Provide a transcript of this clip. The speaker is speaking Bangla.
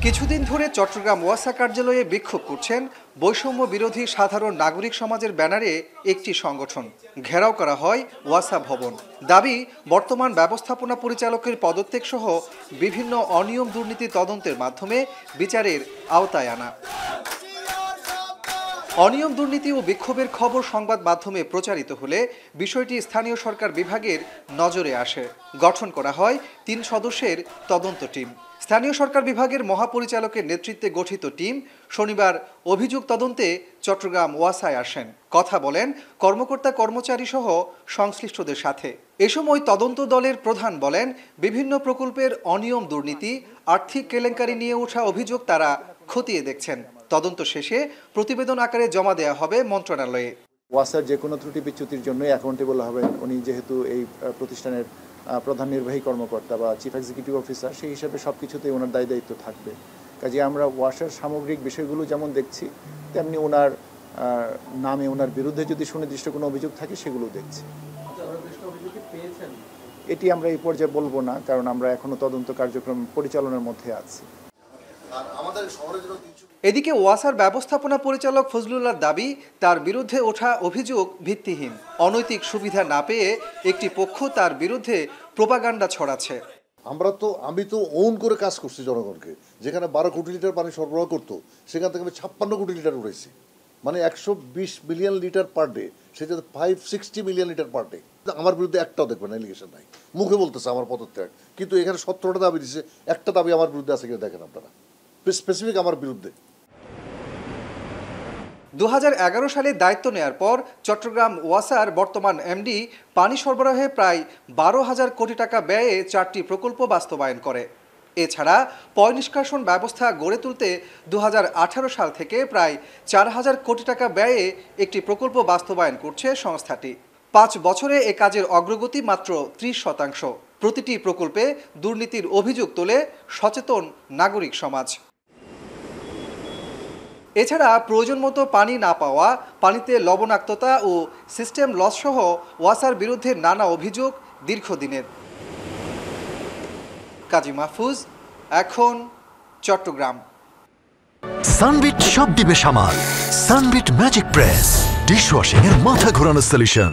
কিছুদিন ধরে চট্টগ্রাম ওয়াসা কার্যালয়ে বিক্ষোভ করছেন বৈষম্য বিরোধী সাধারণ নাগরিক সমাজের ব্যানারে একটি সংগঠন। ঘেরাও করা হয় ওয়াসা ভবন। দাবি, বর্তমান ব্যবস্থাপনা পরিচালকের পদত্যাগ সহ বিভিন্ন অনিয়ম দুর্নীতি তদন্তের মাধ্যমে বিচারের আওতায় আনা। অনিয়ম দুর্নীতি ও বিক্ষোভের খবর সংবাদ মাধ্যমে প্রচারিত হলে বিষয়টি স্থানীয় সরকার বিভাগের নজরে আসে। গঠন করা হয় ৩ সদস্যের তদন্ত টিম। স্থানীয় সরকার বিভাগের মহাপরিচালকের নেতৃত্বে গঠিত টিম শনিবার অভিযোগ তদন্তে চট্টগ্রাম ওয়াসায় আসেন। কথা বলেন কর্মকর্তা কর্মচারী সহ সংশ্লিষ্টদের সাথে। এ সময় তদন্ত দলের প্রধান বলেন, বিভিন্ন প্রকল্পের অনিয়ম দুর্নীতি, আর্থিক কেলেঙ্কারি নিয়ে ওঠা অভিযোগ তারা খতিয়ে দেখছেন। তদন্ত শেষে প্রতিবেদন আকারে জমা দেওয়া হবে মন্ত্রণালয়ে। ওয়াসার যে কোনো ত্রুটি বিচ্যুতির জন্যই অ্যাকাউন্টেবল হবেন উনি, যেহেতু এই প্রতিষ্ঠানের প্রধান নির্বাহী কর্মকর্তা বা চিফ এক্সিকিউটিভ অফিসার, সেই হিসাবে সব কিছুতেই ওনার দায়িত্ব থাকবে। কাজে আমরা ওয়াসার সামগ্রিক বিষয়গুলো যেমন দেখছি, তেমনি ওনার নামে ওনার বিরুদ্ধে যদি সুনির্দিষ্ট কোনো অভিযোগ থাকে সেগুলো দেখছি। এটি আমরা এই পর্যায়ে বলবো না, কারণ আমরা এখনো তদন্ত কার্যক্রম পরিচালনার মধ্যে আছি। এদিকে ওয়াসার ব্যবস্থাপনা পরিচালক ফজলুল্লাহর দাবি, তার বিরুদ্ধে ওঠা অভিযোগ ভিত্তিহীন। অনৈতিক সুবিধা না পেয়ে একটি পক্ষ তার বিরুদ্ধে প্রোপাগান্ডা ছড়াচ্ছে। আমি তো ওন করে কাজ করছি জনগণকে। যেখানে 12 কোটি লিটার পানি সরবরাহ করতো, সেখান থেকে আমি 56 কোটি লিটার উঠেছি। মানে 120 মিলিয়ন লিটার পার ডে, সেটা 560 মিলিয়ন লিটার পার ডে। আমার বিরুদ্ধে একটাও দেখবেন এলিগেশন নাই। মুখে বলতেছে আমার পদত্যাগ, কিন্তু এখানে 17টা দাবি দিচ্ছে, একটা দাবি আমার বিরুদ্ধে আছে কিনা দেখেন আপনারা, স্পেসিফিক আমার বিরুদ্ধে। 2011 সালে দায়িত্ব নেয়ার পর চট্টগ্রাম ওয়াসার বর্তমান এমডি পানি সরবরাহে প্রায় 12,000 কোটি টাকা ব্যয়ে 4টি প্রকল্প বাস্তবায়ন করে। এছাড়া পয় নিষ্কাশন ব্যবস্থা গড়ে তুলতে 2018 সাল থেকে প্রায় 4,000 কোটি টাকা ব্যয়ে একটি প্রকল্প বাস্তবায়ন করছে সংস্থাটি। 5 বছরে এ কাজের অগ্রগতি মাত্র 30%। প্রতিটি প্রকল্পে দুর্নীতির অভিযোগ তোলে সচেতন নাগরিক সমাজ। এছাড়া প্রয়োজন মতো পানি না পাওয়া, পানিতে লবণাক্ততা ও সিস্টেম লস সহ ওয়াসার বিরুদ্ধে নানা অভিযোগ দীর্ঘদিনের। কাজী মাহফুজ, এখন, চট্টগ্রাম। সানবিট সব দিবে সামাল। সানবিট ম্যাজিক প্রেস ডিশওয়াশিং এর মাথা ঘোরানো সলিউশন।